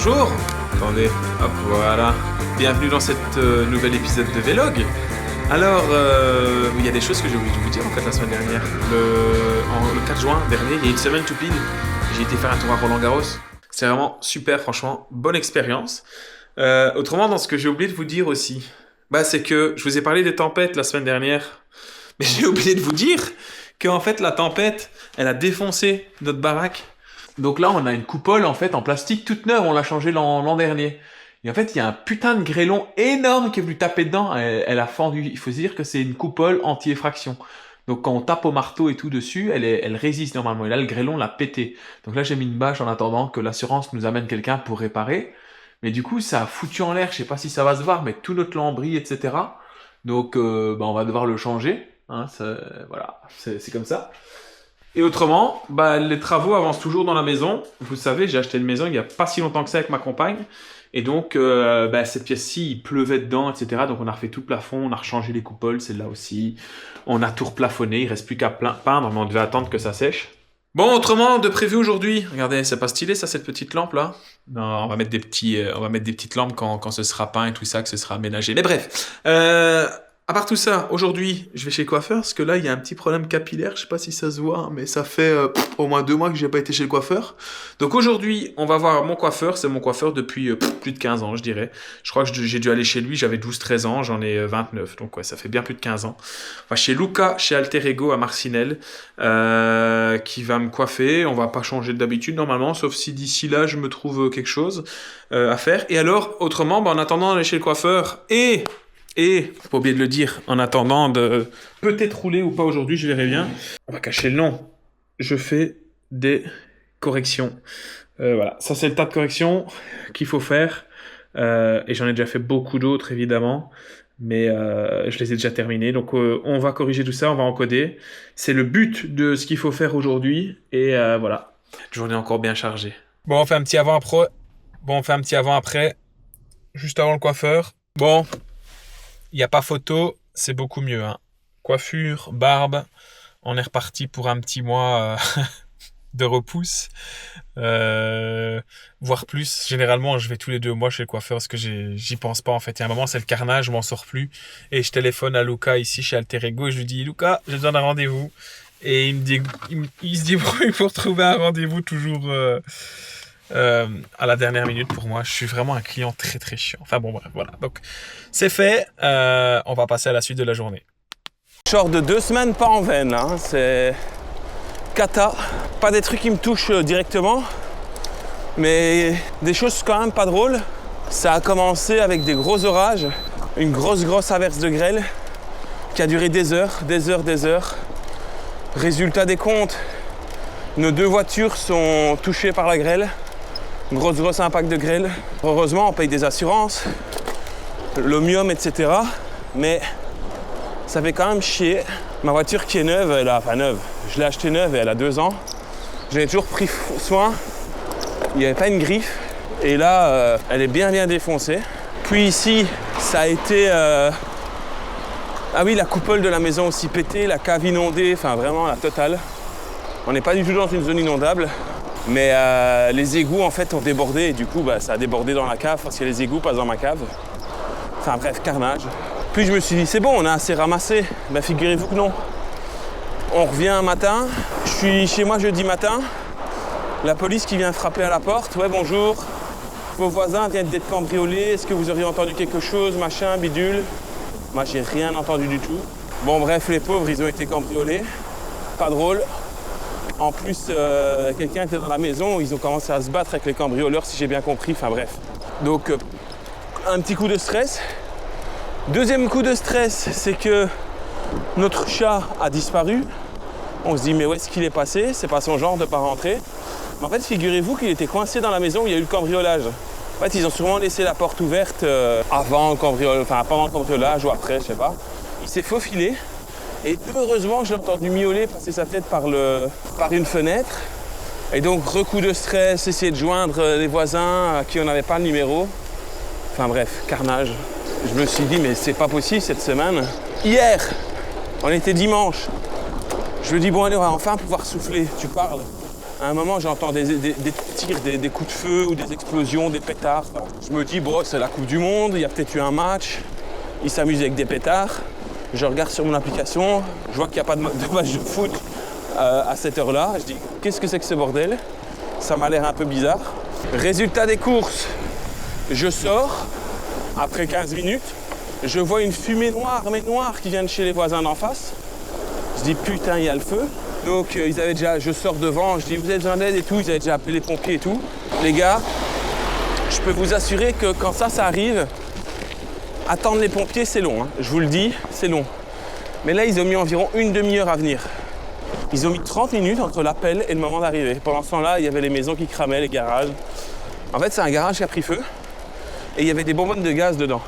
bonjour. Attendez, hop, voilà. Bienvenue dans cette nouvel épisode de Vlog. Alors, il y a des choses que j'ai oublié de vous dire en fait la semaine dernière. Le 4 juin dernier, il y a une semaine tout pile, j'ai été faire un tour à Roland-Garros. C'est vraiment super, franchement, bonne expérience. Autrement, dans ce que j'ai oublié de vous dire aussi, c'est que je vous ai parlé des tempêtes la semaine dernière, mais j'ai oublié de vous dire qu'en fait la tempête, elle a défoncé notre baraque. Donc là, on a une coupole en fait en plastique toute neuve, on l'a changée l'an dernier. Et en fait, il y a un putain de grêlon énorme qui est venu taper dedans. Elle a fendu. Il faut se dire que c'est une coupole anti-effraction. Donc quand on tape au marteau et tout dessus, elle résiste normalement. Et là, le grêlon l'a pété. Donc là, j'ai mis une bâche en attendant que l'assurance nous amène quelqu'un pour réparer. Mais du coup, ça a foutu en l'air. Je sais pas si ça va se voir, mais tout notre lambris, etc. Donc, on va devoir le changer. Hein, voilà, c'est comme ça. Et autrement, les travaux avancent toujours dans la maison. Vous savez, j'ai acheté une maison il n'y a pas si longtemps que ça avec ma compagne. Et donc, cette pièce-ci, il pleuvait dedans, etc. Donc, on a refait tout le plafond, on a rechangé les coupoles, celle-là aussi. On a tout replafonné, il reste plus qu'à peindre, mais on devait attendre que ça sèche. Bon, autrement, de prévu aujourd'hui. Regardez, c'est pas stylé, ça, cette petite lampe-là. Non, on va mettre des petites lampes quand ce sera peint et tout ça, que ce sera aménagé. Mais bref, à part tout ça, aujourd'hui, je vais chez le coiffeur parce que là, il y a un petit problème capillaire. Je sais pas si ça se voit, mais ça fait au moins 2 mois que j'ai pas été chez le coiffeur. Donc aujourd'hui, on va voir mon coiffeur. C'est mon coiffeur depuis plus de 15 ans, je dirais. Je crois que j'ai dû aller chez lui, j'avais 12-13 ans, j'en ai 29. Donc ouais, ça fait bien plus de 15 ans. Enfin, chez Luca, chez Alter Ego à Marcinelle, qui va me coiffer. On va pas changer d'habitude normalement, sauf si d'ici là, je me trouve quelque chose à faire. Et alors, autrement, en attendant d'aller chez le coiffeur et, faut pas oublier de le dire, en attendant de peut-être rouler ou pas aujourd'hui, je verrai bien. On va cacher le nom. Je fais des corrections. Voilà, ça c'est le tas de corrections qu'il faut faire. Et j'en ai déjà fait beaucoup d'autres, évidemment. Mais je les ai déjà terminées. Donc on va corriger tout ça, on va encoder. C'est le but de ce qu'il faut faire aujourd'hui. Et voilà, journée encore bien chargée. Bon, on fait un petit avant-après. Juste avant le coiffeur. Bon... Il n'y a pas photo, c'est beaucoup mieux. Hein. Coiffure, barbe, on est reparti pour un petit mois de repousse. Voire plus. Généralement, je vais tous les 2 mois chez le coiffeur parce que j'y pense pas en fait. Il y a un moment, c'est le carnage, je m'en sors plus. Et je téléphone à Luca ici chez Alter Ego et je lui dis « Luca, j'ai besoin d'un rendez-vous. » Et il se débrouille pour trouver un rendez-vous toujours... à la dernière minute pour moi. Je suis vraiment un client très très chiant. Enfin bon bref, voilà. Donc c'est fait. On va passer à la suite de la journée. Genre de 2 semaines pas en veine, hein. C'est cata. Pas des trucs qui me touchent directement, mais des choses quand même pas drôles. Ça a commencé avec des gros orages, une grosse averse de grêle qui a duré des heures. Résultat des comptes, nos 2 voitures sont touchées par la grêle. Grosse impact de grêle. Heureusement, on paye des assurances, l'omium, etc. Mais ça fait quand même chier. Ma voiture qui est neuve, je l'ai achetée neuve et elle a 2 ans. J'en ai toujours pris soin. Il n'y avait pas une griffe. Et là, elle est bien défoncée. Puis ici, ça a été... Ah oui, la coupole de la maison aussi pétée, la cave inondée, enfin vraiment la totale. On n'est pas du tout dans une zone inondable. Mais les égouts en fait ont débordé et du coup ça a débordé dans la cave parce que les égouts passent dans ma cave. Enfin bref, carnage. Puis je me suis dit c'est bon, on a assez ramassé. Figurez-vous que non. On revient un matin, je suis chez moi jeudi matin, la police qui vient frapper à la porte. Ouais bonjour, vos voisins viennent d'être cambriolés, est-ce que vous auriez entendu quelque chose, machin, bidule. Moi j'ai rien entendu du tout. Bon bref, les pauvres ils ont été cambriolés, pas drôle. En plus, quelqu'un était dans la maison, ils ont commencé à se battre avec les cambrioleurs, si j'ai bien compris, enfin bref. Donc, un petit coup de stress. Deuxième coup de stress, c'est que notre chat a disparu. On se dit, mais où est-ce qu'il est passé? C'est pas son genre de pas rentrer. Mais en fait, figurez-vous qu'il était coincé dans la maison où il y a eu le cambriolage. En fait, ils ont sûrement laissé la porte ouverte avant le cambriolage, enfin pendant le cambriolage ou après, je sais pas. Il s'est faufilé. Et heureusement, j'ai entendu miauler passer sa tête par une fenêtre. Et donc, recoup de stress, essayer de joindre les voisins à qui on n'avait pas le numéro. Enfin bref, carnage. Je me suis dit, mais c'est pas possible cette semaine. Hier, on était dimanche. Je me dis, bon allez, on va enfin pouvoir souffler. Tu parles. À un moment, j'entends des tirs, des coups de feu ou des explosions, des pétards. Je me dis, bon, c'est la Coupe du Monde, il y a peut-être eu un match. Ils s'amusent avec des pétards. Je regarde sur mon application, je vois qu'il n'y a pas de match de foot à cette heure-là. Je dis, qu'est-ce que c'est que ce bordel? Ça m'a l'air un peu bizarre. Résultat des courses, je sors, après 15 minutes, je vois une fumée noire, mais noire, qui vient de chez les voisins d'en face. Je dis, putain, il y a le feu. Donc ils avaient déjà, je sors devant, je dis, vous êtes besoin d'aide et tout, ils avaient déjà appelé les pompiers et tout. Les gars, je peux vous assurer que quand ça arrive, attendre les pompiers, c'est long, hein. Je vous le dis, c'est long. Mais là, ils ont mis environ une demi-heure à venir. Ils ont mis 30 minutes entre l'appel et le moment d'arrivée. Pendant ce temps-là, il y avait les maisons qui cramaient, les garages. En fait, c'est un garage qui a pris feu et il y avait des bonbonnes de gaz dedans.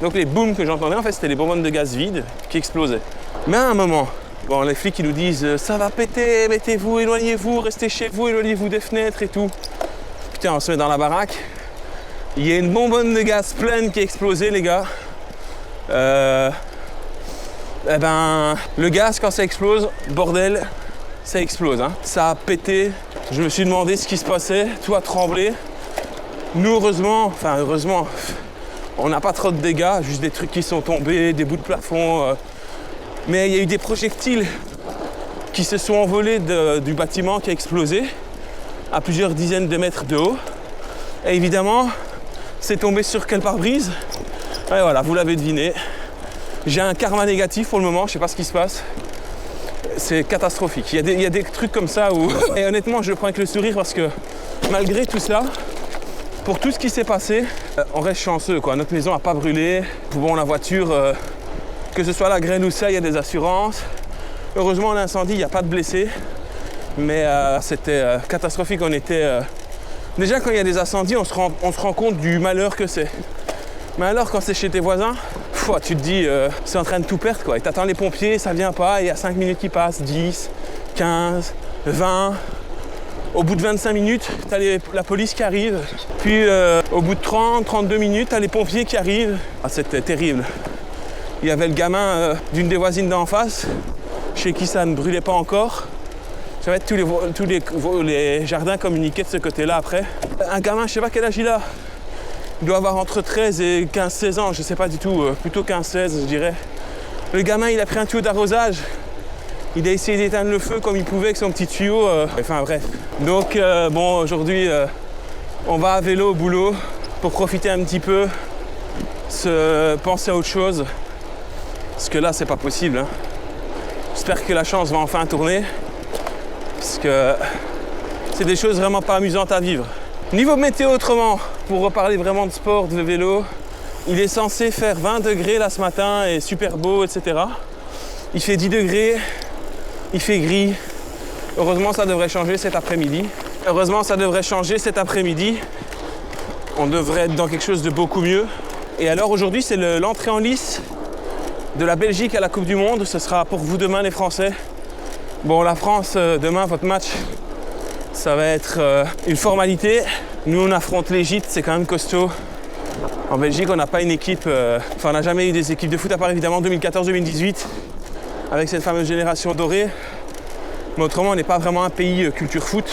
Donc les booms que j'entendais, en fait, c'était les bonbonnes de gaz vides qui explosaient. Mais à un moment, bon, les flics, ils nous disent « ça va péter, mettez-vous, éloignez-vous, restez chez vous, éloignez-vous des fenêtres et tout ». Putain, on se met dans la baraque. Il y a une bonbonne de gaz pleine qui a explosé, les gars. Eh ben, le gaz, quand ça explose, bordel, ça explose, hein. Ça a pété. Je me suis demandé ce qui se passait, tout a tremblé. Nous, heureusement, on n'a pas trop de dégâts, juste des trucs qui sont tombés, des bouts de plafond. Mais il y a eu des projectiles qui se sont envolés du bâtiment qui a explosé à plusieurs dizaines de mètres de haut. Et évidemment, c'est tombé sur quel pare-brise? Et voilà, vous l'avez deviné. J'ai un karma négatif pour le moment, je sais pas ce qui se passe. C'est catastrophique. Il y a des trucs comme ça où... Et honnêtement, je le prends avec le sourire parce que malgré tout ça, pour tout ce qui s'est passé, on reste chanceux, quoi. Notre maison n'a pas brûlé. Bon, la voiture, que ce soit la grêle ou ça, il y a des assurances. Heureusement, l'incendie, il n'y a pas de blessés. Mais c'était catastrophique. On était... Déjà, quand il y a des incendies, on se rend compte du malheur que c'est. Mais alors, quand c'est chez tes voisins, tu te dis, c'est en train de tout perdre, quoi. Et t'attends les pompiers, ça vient pas, et il y a 5 minutes qui passent, 10, 15, 20... Au bout de 25 minutes, tu as la police qui arrive. Puis au bout de 30, 32 minutes, tu as les pompiers qui arrivent. Ah, c'était terrible. Il y avait le gamin d'une des voisines d'en face, chez qui ça ne brûlait pas encore. Ça va être tous les jardins communiquaient de ce côté-là après. Un gamin, je sais pas quel âge il a. Il doit avoir entre 13 et 15-16 ans, je sais pas du tout. Plutôt 15-16, je dirais. Le gamin, il a pris un tuyau d'arrosage. Il a essayé d'éteindre le feu comme il pouvait avec son petit tuyau. Enfin bref. Donc bon, aujourd'hui, on va à vélo au boulot pour profiter un petit peu, penser à autre chose. Parce que là, c'est pas possible, hein. J'espère que la chance va enfin tourner. Parce que c'est des choses vraiment pas amusantes à vivre. Niveau météo autrement, pour reparler vraiment de sport, de vélo, il est censé faire 20 degrés là ce matin et super beau, etc. Il fait 10 degrés. Il fait gris. Heureusement, ça devrait changer cet après-midi. On devrait être dans quelque chose de beaucoup mieux. Et alors aujourd'hui, c'est l'entrée en lice de la Belgique à la Coupe du Monde. Ce sera pour vous demain, les Français. Bon, la France, demain, votre match, ça va être une formalité. Nous, on affronte l'Égypte, c'est quand même costaud. En Belgique, on n'a pas une équipe... on n'a jamais eu des équipes de foot, à part évidemment 2014-2018. Avec cette fameuse génération dorée. Mais autrement, on n'est pas vraiment un pays culture foot.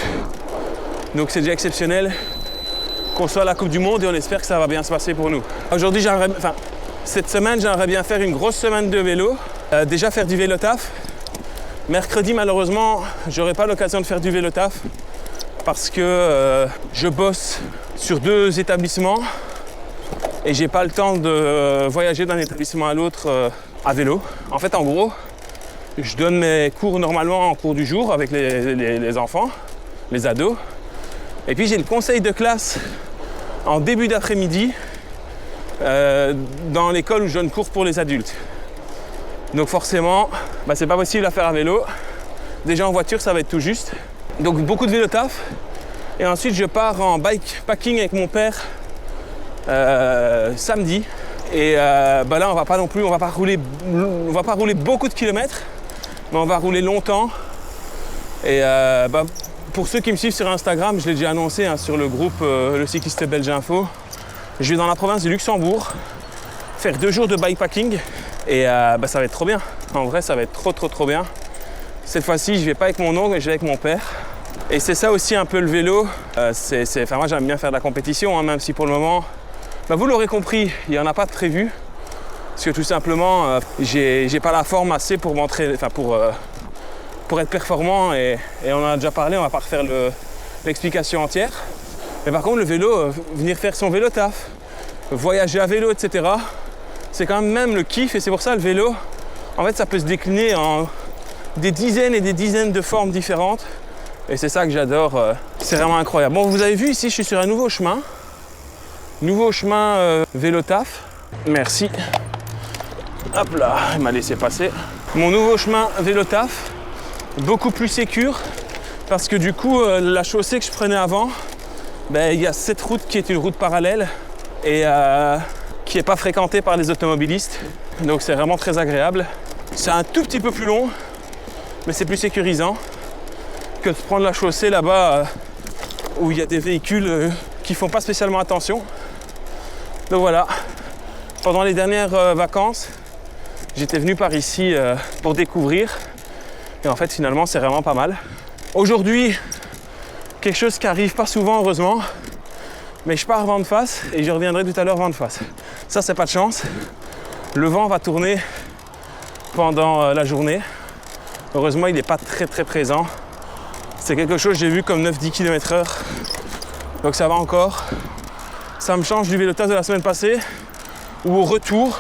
Donc c'est déjà exceptionnel qu'on soit à la Coupe du Monde et on espère que ça va bien se passer pour nous. Aujourd'hui, cette semaine, j'aimerais bien faire une grosse semaine de vélo. Déjà faire du vélo taf. Mercredi, malheureusement, j'aurai pas l'occasion de faire du vélo taf parce que je bosse sur 2 établissements et j'ai pas le temps de voyager d'un établissement à l'autre à vélo. En fait, en gros, je donne mes cours normalement en cours du jour avec les enfants, les ados. Et puis j'ai le conseil de classe en début d'après-midi dans l'école où je donne cours pour les adultes. Donc forcément, c'est pas possible à faire à vélo. Déjà en voiture, ça va être tout juste. Donc beaucoup de vélo taf. Et ensuite, je pars en bikepacking avec mon père samedi. Et là, on va pas rouler beaucoup de kilomètres. Mais on va rouler longtemps. Et pour ceux qui me suivent sur Instagram, je l'ai déjà annoncé sur le groupe Le Cycliste Belge Info. Je vais dans la province du Luxembourg faire 2 jours de bikepacking. Et ça va être trop bien. En vrai, ça va être trop bien. Cette fois-ci, je vais pas avec mon oncle, mais je vais avec mon père. Et c'est ça aussi un peu le vélo. Enfin, moi j'aime bien faire de la compétition, hein, même si pour le moment, vous l'aurez compris, il n'y en a pas de prévu. Parce que tout simplement, j'ai pas la forme assez pour m'entraîner, enfin pour être performant. Et on en a déjà parlé, on va pas refaire l'explication entière. Mais par contre, le vélo, venir faire son vélo taf, voyager à vélo, etc., c'est quand même le kiff. Et c'est pour ça le vélo, en fait, ça peut se décliner en des dizaines et des dizaines de formes différentes. Et c'est ça que j'adore, c'est vraiment incroyable. Bon, vous avez vu ici, je suis sur un nouveau chemin. Nouveau chemin vélo taf. Merci. Hop là, il m'a laissé passer. Mon nouveau chemin vélo taf, beaucoup plus sécure. Parce que du coup, la chaussée que je prenais avant, il y a cette route qui est une route parallèle et qui n'est pas fréquentée par les automobilistes. Donc c'est vraiment très agréable. C'est un tout petit peu plus long, mais c'est plus sécurisant que de prendre la chaussée là-bas où il y a des véhicules qui font pas spécialement attention. Donc voilà, pendant les dernières vacances, j'étais venu par ici pour découvrir et en fait finalement c'est vraiment pas mal. Aujourd'hui, quelque chose qui arrive pas souvent heureusement, mais je pars vent de face et je reviendrai tout à l'heure vent de face. Ça c'est pas de chance, le vent va tourner pendant la journée. Heureusement il n'est pas très présent. C'est quelque chose que j'ai vu comme 9-10 km/h. Donc ça va encore. Ça me change du vélo taf de la semaine passée où au retour,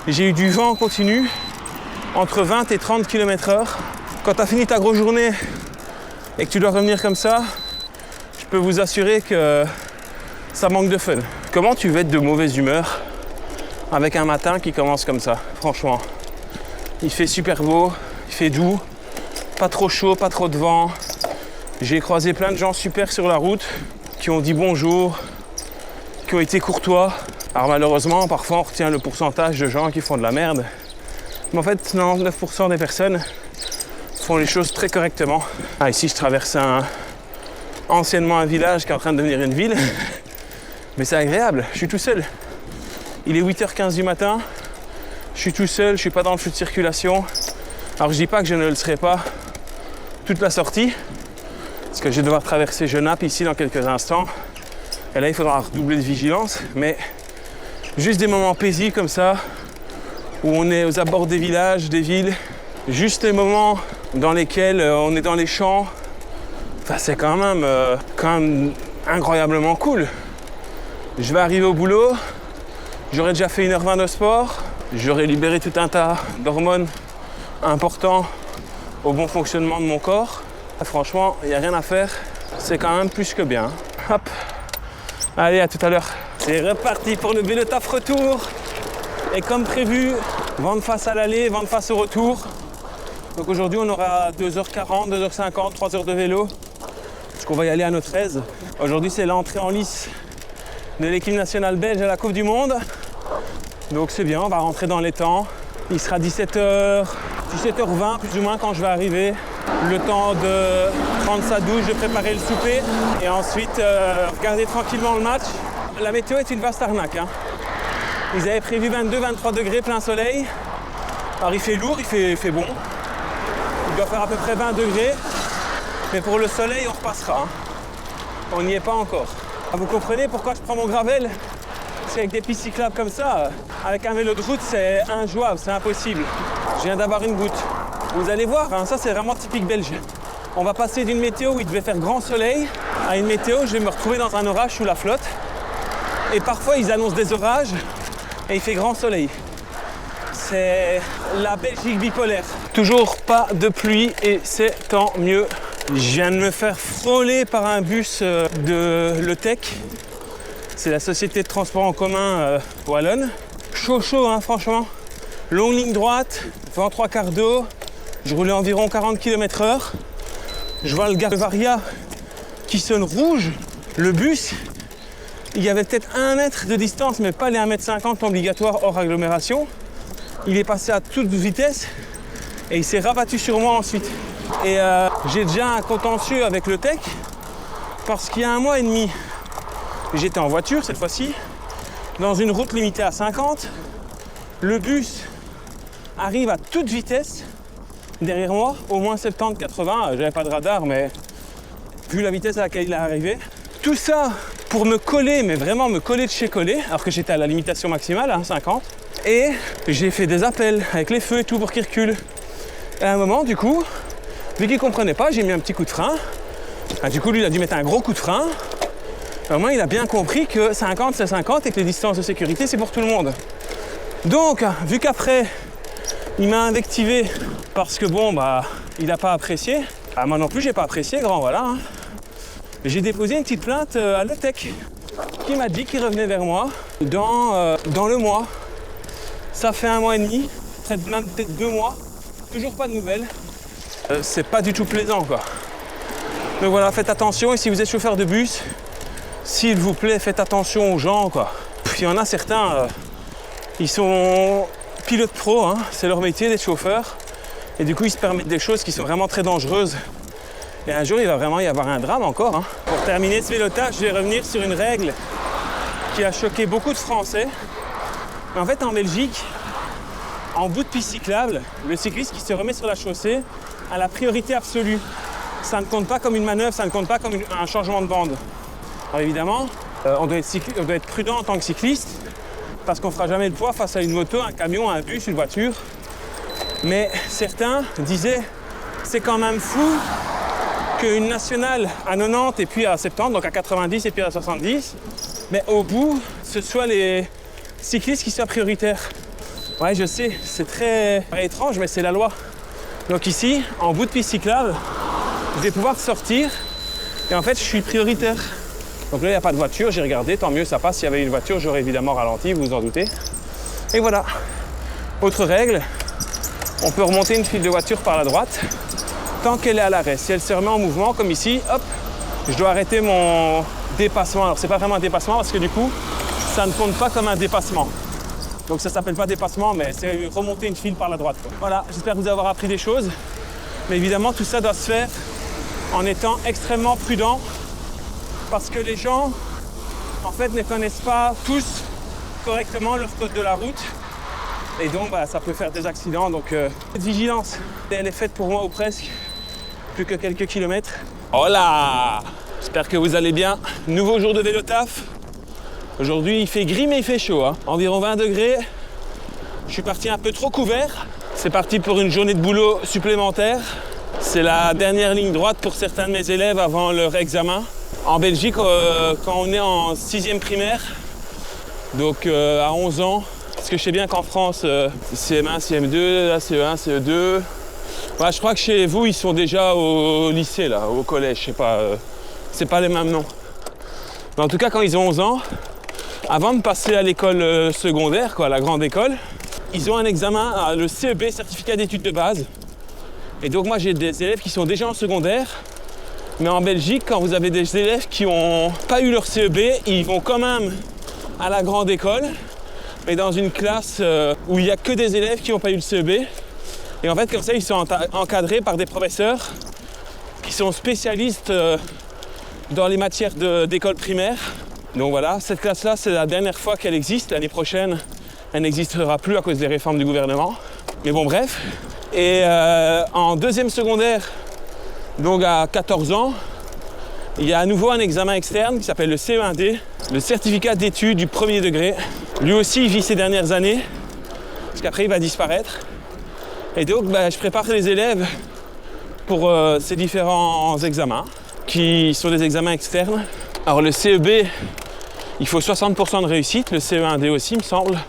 j'ai eu du vent continu entre 20 et 30 km/h. Quand tu as fini ta grosse journée et que tu dois revenir comme ça, je peux vous assurer que ça manque de fun. Comment tu veux être de mauvaise humeur avec un matin qui commence comme ça? Franchement, il fait super beau, il fait doux, pas trop chaud, pas trop de vent. J'ai croisé plein de gens super sur la route qui ont dit bonjour, qui ont été courtois. Alors malheureusement, parfois on retient le pourcentage de gens qui font de la merde. Mais en fait, 99% des personnes font les choses très correctement. Ah, ici, je traverse anciennement un village qui est en train de devenir une ville. Mais c'est agréable, je suis tout seul. Il est 8h15 du matin, je suis tout seul, je suis pas dans le flux de circulation. Alors je dis pas que je ne le serai pas toute la sortie, parce que je vais devoir traverser Genappe ici dans quelques instants. Et là, il faudra redoubler de vigilance, mais juste des moments paisibles comme ça, où on est aux abords des villages, des villes, juste les moments dans lesquels on est dans les champs, enfin, c'est quand même incroyablement cool. Je vais arriver au boulot, j'aurai déjà fait 1h20 de sport, j'aurai libéré tout un tas d'hormones importants au bon fonctionnement de mon corps. Franchement, il n'y a rien à faire, c'est quand même plus que bien. Hop, allez, à tout à l'heure. C'est reparti pour le vélo taf retour. Et comme prévu, vent de face à l'aller, vent de face au retour. Donc aujourd'hui, on aura 2h40, 2h50, 3 heures de vélo. Parce qu'on va y aller à notre aise. Aujourd'hui, c'est l'entrée en lice de l'équipe nationale belge à la Coupe du Monde. Donc c'est bien, on va rentrer dans les temps. Il sera 17h20 plus ou moins quand je vais arriver. Le temps de prendre sa douche, de préparer le souper et ensuite regarder tranquillement le match. La météo est une vaste arnaque. Hein. Ils avaient prévu 22-23 degrés plein soleil. Alors il fait lourd, il fait bon. Il doit faire à peu près 20 degrés. Mais pour le soleil, on repassera. Hein. On n'y est pas encore. Vous comprenez pourquoi je prends mon gravel? C'est avec des pistes cyclables comme ça, avec un vélo de route, c'est injouable, c'est impossible. Je viens d'avoir une goutte. Vous allez voir, hein, ça c'est vraiment typique belge. On va passer d'une météo où il devait faire grand soleil à une météo où je vais me retrouver dans un orage sous la flotte. Et parfois ils annoncent des orages et il fait grand soleil. C'est la Belgique bipolaire. Toujours pas de pluie et c'est tant mieux. Je viens de me faire frôler par un bus de Letec. C'est la société de transport en commun wallonne. Chaud, hein, franchement. Longue ligne droite, vent 3/4 d'eau. Je roulais environ 40 km/h. Je vois le gare de Varia qui sonne rouge. Le bus, il y avait peut-être 1 mètre de distance, mais pas les 1,50 m obligatoires hors agglomération. Il est passé à toute vitesse et il s'est rabattu sur moi ensuite. Et j'ai déjà un contentieux avec le Tech parce qu'il y a 1 mois et demi, j'étais en voiture cette fois-ci, dans une route limitée à 50. Le bus arrive à toute vitesse derrière moi, au moins 70-80, j'avais pas de radar, mais vu la vitesse à laquelle il est arrivé. Tout ça pour me coller, mais vraiment me coller de chez coller, alors que j'étais à la limitation maximale, 50. Et j'ai fait des appels avec les feux et tout pour qu'il recule. Et à un moment, du coup, vu qu'il ne comprenait pas, j'ai mis un petit coup de frein. Et du coup, lui, il a dû mettre un gros coup de frein. Et au moins, il a bien compris que 50, c'est 50 et que les distances de sécurité, c'est pour tout le monde. Donc, vu qu'après, il m'a invectivé parce que bon, bah, il n'a pas apprécié. Ah, moi non plus, j'ai pas apprécié, grand, voilà. Hein. J'ai déposé une petite plainte à l'ETEC qui m'a dit qu'il revenait vers moi dans le mois. Ça fait 1 mois et demi, peut-être 2 mois, toujours pas de nouvelles. C'est pas du tout plaisant, quoi. Donc voilà, faites attention. Et si vous êtes chauffeur de bus, s'il vous plaît, faites attention aux gens, quoi. Il y en a certains, ils sont pilotes pro, hein, c'est leur métier d'être chauffeur. Et du coup, ils se permettent des choses qui sont vraiment très dangereuses. Et un jour, il va vraiment y avoir un drame encore. Hein. Pour terminer ce vélotage, je vais revenir sur une règle qui a choqué beaucoup de Français. Mais en fait, en Belgique, en bout de piste cyclable, le cycliste qui se remet sur la chaussée a la priorité absolue. Ça ne compte pas comme une manœuvre, ça ne compte pas comme un changement de bande. Alors évidemment, on doit être prudent en tant que cycliste parce qu'on ne fera jamais le poids face à une moto, un camion, un bus, une voiture. Mais certains disaient, c'est quand même fou qu'une nationale à 90 et puis à 70, donc à 90 et puis à 70, mais au bout, ce soit les cyclistes qui soient prioritaires. Ouais, je sais, c'est très étrange, mais c'est la loi. Donc ici, en bout de piste cyclable, je vais pouvoir sortir et en fait, je suis prioritaire. Donc là, il n'y a pas de voiture, j'ai regardé, tant mieux, ça passe. S'il y avait une voiture, j'aurais évidemment ralenti, vous vous en doutez. Et voilà. Autre règle, on peut remonter une file de voiture par la droite tant qu'elle est à l'arrêt. Si elle se remet en mouvement, comme ici, hop, je dois arrêter mon dépassement. Alors, c'est pas vraiment un dépassement parce que du coup, ça ne compte pas comme un dépassement. Donc, ça s'appelle pas dépassement, mais c'est remonter une file par la droite, quoi. Voilà, j'espère vous avoir appris des choses. Mais évidemment, tout ça doit se faire en étant extrêmement prudent parce que les gens, en fait, ne connaissent pas tous correctement leur code de la route. Et donc, bah, ça peut faire des accidents. Donc, cette vigilance, elle est faite pour moi ou presque. Plus que quelques kilomètres. Hola! J'espère que vous allez bien. Nouveau jour de vélo taf. Aujourd'hui, il fait gris mais il fait chaud. Hein. Environ 20 degrés. Je suis parti un peu trop couvert. C'est parti pour une journée de boulot supplémentaire. C'est la dernière ligne droite pour certains de mes élèves avant leur examen. En Belgique, quand on est en 6e primaire, donc à 11 ans, parce que je sais bien qu'en France, CM1, CM2, là, CE1, CE2. Ouais, je crois que chez vous, ils sont déjà au lycée, là, au collège, je sais pas. C'est pas les mêmes noms. Mais en tout cas, quand ils ont 11 ans, avant de passer à l'école secondaire, quoi, la grande école, ils ont un examen, le CEB, certificat d'études de base. Et donc moi, j'ai des élèves qui sont déjà en secondaire. Mais en Belgique, quand vous avez des élèves qui n'ont pas eu leur CEB, ils vont quand même à la grande école, mais dans une classe où il n'y a que des élèves qui n'ont pas eu le CEB. Et en fait, comme ça, ils sont encadrés par des professeurs qui sont spécialistes dans les matières d'école primaire. Donc voilà, cette classe-là, c'est la dernière fois qu'elle existe. L'année prochaine, elle n'existera plus à cause des réformes du gouvernement. Mais bon, bref. Et en 2e secondaire, donc à 14 ans, il y a à nouveau un examen externe qui s'appelle le CE1D, le certificat d'études du 1er degré. Lui aussi, il vit ces dernières années, parce qu'après, il va disparaître. Et donc, je prépare les élèves pour ces différents examens, qui sont des examens externes. Alors, le CEB, il faut 60% de réussite, le CE1D aussi, il me semble.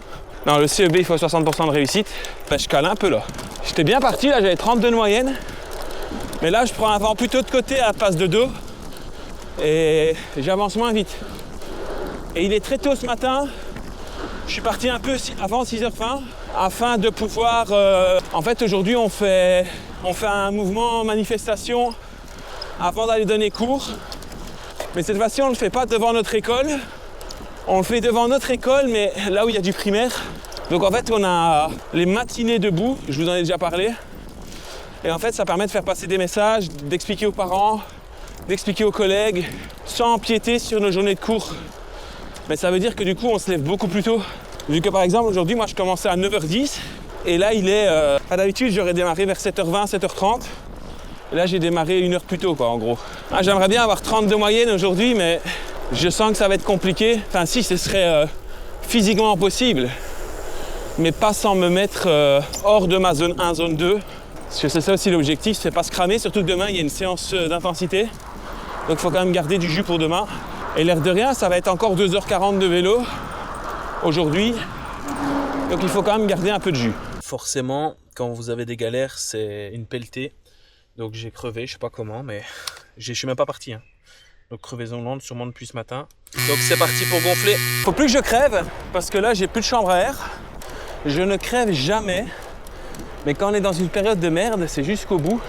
Non, le CEB, il faut 60% de réussite. Je cale un peu, là. J'étais bien parti, là, j'avais 32 de moyenne. Mais là, je prends un vent plutôt de côté à la passe de dos. Et j'avance moins vite. Et il est très tôt ce matin. Je suis parti un peu avant 6h20 afin de pouvoir... En fait, aujourd'hui, on fait un mouvement manifestation avant d'aller donner cours. Mais cette fois-ci, on ne le fait pas devant notre école. On le fait devant notre école, mais là où il y a du primaire. Donc en fait, on a les matinées debout, je vous en ai déjà parlé. Et en fait, ça permet de faire passer des messages, d'expliquer aux parents, d'expliquer aux collègues, sans empiéter sur nos journées de cours. Mais ça veut dire que du coup, on se lève beaucoup plus tôt. Vu que par exemple, aujourd'hui, moi, je commençais à 9h10. Et là, il est... d'habitude, j'aurais démarré vers 7h20, 7h30. Et là, j'ai démarré 1 heure plus tôt, quoi, en gros. Ah, j'aimerais bien avoir 30 de moyenne aujourd'hui, mais je sens que ça va être compliqué. Enfin, si, ce serait physiquement possible, mais pas sans me mettre hors de ma zone 1, zone 2. Parce que c'est ça aussi l'objectif, c'est pas se cramer, surtout que demain, il y a une séance d'intensité. Donc, il faut quand même garder du jus pour demain. Et l'air de rien, ça va être encore 2h40 de vélo aujourd'hui. Donc, il faut quand même garder un peu de jus. Forcément, quand vous avez des galères, c'est une pelletée. Donc j'ai crevé, je sais pas comment, mais je suis même pas parti. Hein. Donc crevaison lente sûrement depuis ce matin. Donc c'est parti pour gonfler. Faut plus que je crève, parce que là j'ai plus de chambre à air. Je ne crève jamais. Mais quand on est dans une période de merde, c'est jusqu'au bout.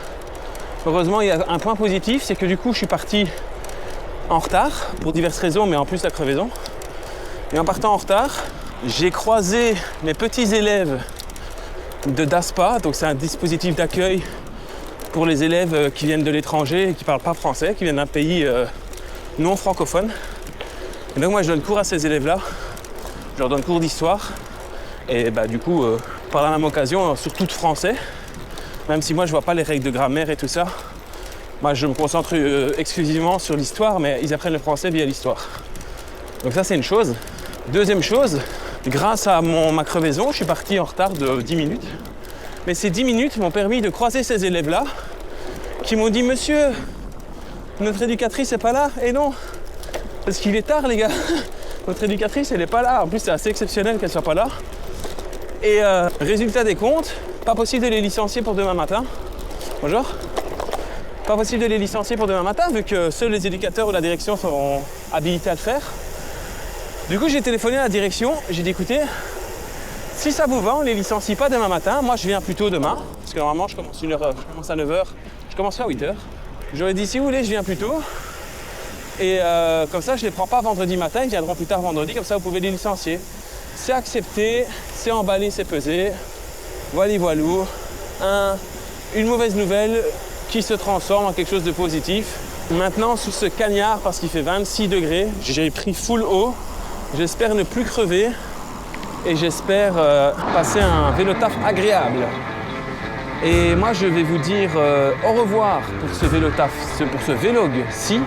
Heureusement, il y a un point positif, c'est que du coup je suis parti en retard, pour diverses raisons, mais en plus la crevaison. Et en partant en retard, j'ai croisé mes petits élèves de DASPA, donc c'est un dispositif d'accueil pour les élèves qui viennent de l'étranger et qui ne parlent pas français, qui viennent d'un pays non francophone. Et donc moi je donne cours à ces élèves-là, je leur donne cours d'histoire et du coup par la même occasion surtout de français, même si moi je vois pas les règles de grammaire et tout ça. Moi je me concentre exclusivement sur l'histoire, mais ils apprennent le français via l'histoire. Donc ça c'est une chose. Deuxième chose, grâce à ma crevaison, je suis parti en retard de 10 minutes. Mais ces 10 minutes m'ont permis de croiser ces élèves-là qui m'ont dit « Monsieur, notre éducatrice n'est pas là ?» Et non, parce qu'il est tard les gars. Notre éducatrice, elle n'est pas là. En plus, c'est assez exceptionnel qu'elle ne soit pas là. Et résultat des comptes, pas possible de les licencier pour demain matin. Bonjour. Pas possible de les licencier pour demain matin vu que seuls les éducateurs ou la direction sont habilités à le faire. Du coup, j'ai téléphoné à la direction, j'ai dit « Écoutez, si ça vous va, on ne les licencie pas demain matin. Moi, je viens plus tôt demain, parce que normalement, je commence à 9h, je commencerai à 8h. J'aurais dit, si vous voulez, je viens plus tôt. Et comme ça, je ne les prends pas vendredi matin, ils viendront plus tard vendredi, comme ça, vous pouvez les licencier. C'est accepté, c'est emballé, c'est pesé. Voilou. Une mauvaise nouvelle qui se transforme en quelque chose de positif. Maintenant, sous ce cagnard, parce qu'il fait 26 degrés, j'ai pris full eau. J'espère ne plus crever. Et j'espère passer un vélotaf agréable. Et moi, je vais vous dire au revoir pour ce vélotaf, pour ce vlog-ci.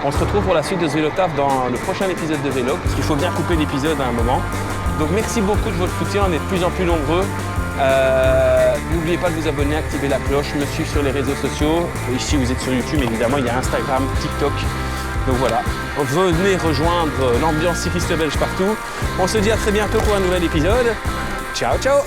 On se retrouve pour la suite de ce vélotaf dans le prochain épisode de vlog, parce qu'il faut bien couper l'épisode à un moment. Donc merci beaucoup de votre soutien, on est de plus en plus nombreux. N'oubliez pas de vous abonner, activer la cloche, me suivre sur les réseaux sociaux. Ici, vous êtes sur YouTube, évidemment, il y a Instagram, TikTok. Donc voilà, venez rejoindre l'ambiance cycliste belge partout. On se dit à très bientôt pour un nouvel épisode. Ciao, ciao!